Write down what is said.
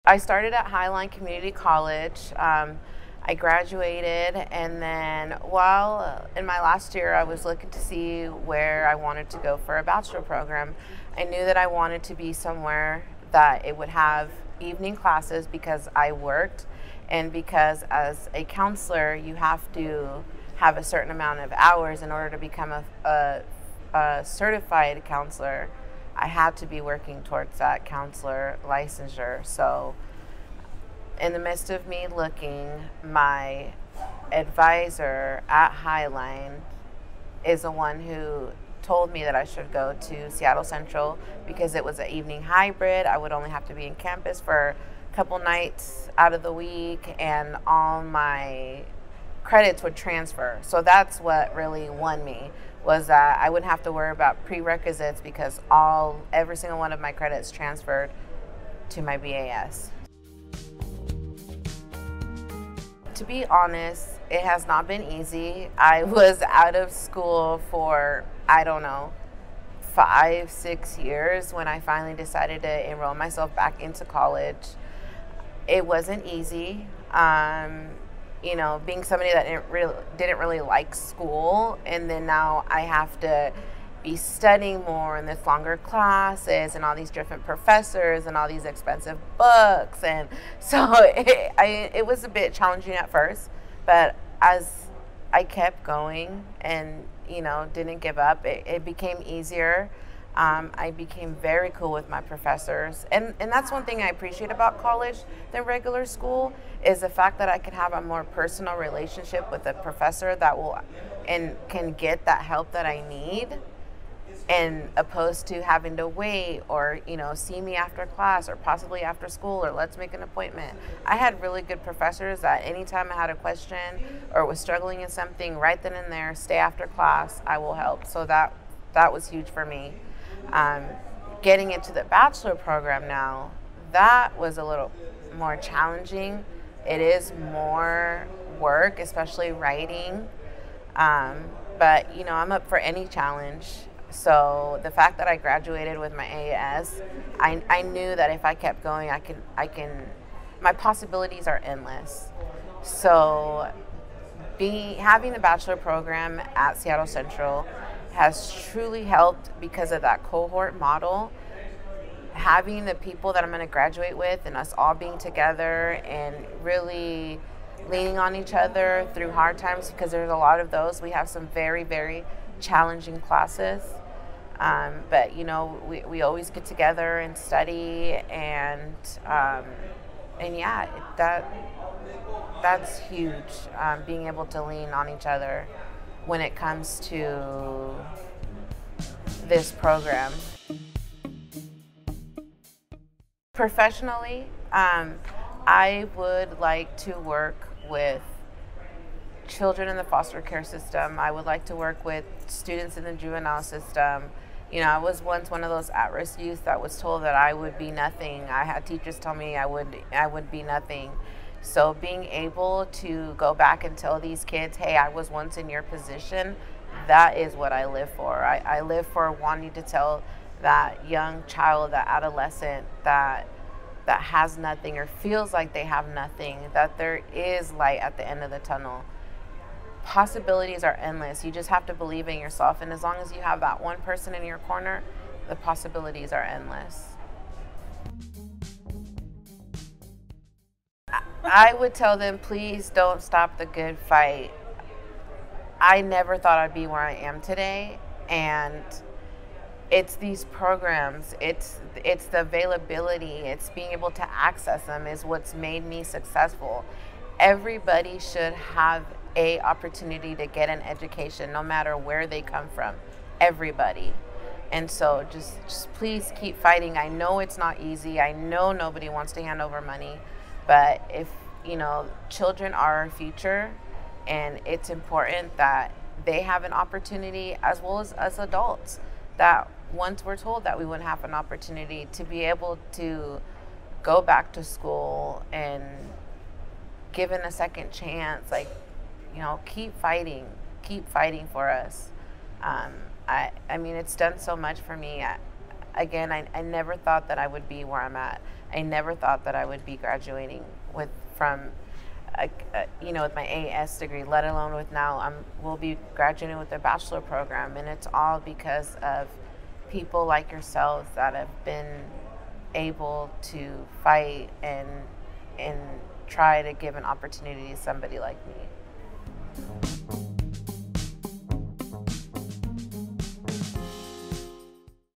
I started at Highline Community College. I graduated, and then while in my last year I was looking to see where I wanted to go for a bachelor program. I knew that I wanted to be somewhere that it would have evening classes because I worked, and because as a counselor you have to have a certain amount of hours in order to become a certified counselor. I had to be working towards that counselor licensure. So in the midst of me looking, my advisor at Highline is the one who told me that I should go to Seattle Central because it was an evening hybrid. I would only have to be in campus for a couple nights out of the week, and all my credits would transfer. So that's what really won me, was that I wouldn't have to worry about prerequisites because every single one of my credits transferred to my BAS. To be honest, it has not been easy. I was out of school for, I don't know, 5-6 years when I finally decided to enroll myself back into college. It wasn't easy. Being somebody that didn't really like school, and then now I have to be studying more in this longer classes and all these different professors and all these expensive books, and so it was a bit challenging at first, but as I kept going and didn't give up, it became easier. I became very cool with my professors, and that's one thing I appreciate about college than regular school, is the fact that I can have a more personal relationship with a professor that can get that help that I need, and opposed to having to wait or see me after class or possibly after school or let's make an appointment. I had really good professors that anytime I had a question or was struggling in something, right then and there, stay after class, I will help. So that was huge for me. Getting into the bachelor program now, that was a little more challenging. It is more work, especially writing, but I'm up for any challenge. So the fact that I graduated with my AAS, I knew that if I kept going, my possibilities are endless. So having the bachelor program at Seattle Central has truly helped because of that cohort model. Having the people that I'm going to graduate with and us all being together and really leaning on each other through hard times, because there's a lot of those. We have some very, very challenging classes. But we always get together and study, and yeah, that's huge. Being able to lean on each other when it comes to this program. Professionally, I would like to work with children in the foster care system. I would like to work with students in the juvenile system. I was once one of those at-risk youth that was told that I would be nothing. I had teachers tell me I would be nothing. So being able to go back and tell these kids, hey, I was once in your position, that is what I live for. I live for wanting to tell that young child, that adolescent that has nothing or feels like they have nothing, that there is light at the end of the tunnel. Possibilities are endless. You just have to believe in yourself, and as long as you have that one person in your corner, the possibilities are endless. I would tell them, please don't stop the good fight. I never thought I'd be where I am today, and it's these programs, it's the availability, it's being able to access them is what's made me successful. Everybody should have a opportunity to get an education, no matter where they come from. Everybody. And so just please keep fighting. I know it's not easy. I know nobody wants to hand over money, but if children are our future, and it's important that they have an opportunity, as well as us adults, that once we're told that we wouldn't have an opportunity, to be able to go back to school and given a second chance, keep fighting for us. I mean, it's done so much for me. again, I never thought that I would be where I'm at. I never thought that I would be graduating with from with my AS degree, let alone with now we'll be graduating with a bachelor program, and it's all because of people like yourselves that have been able to fight and try to give an opportunity to somebody like me.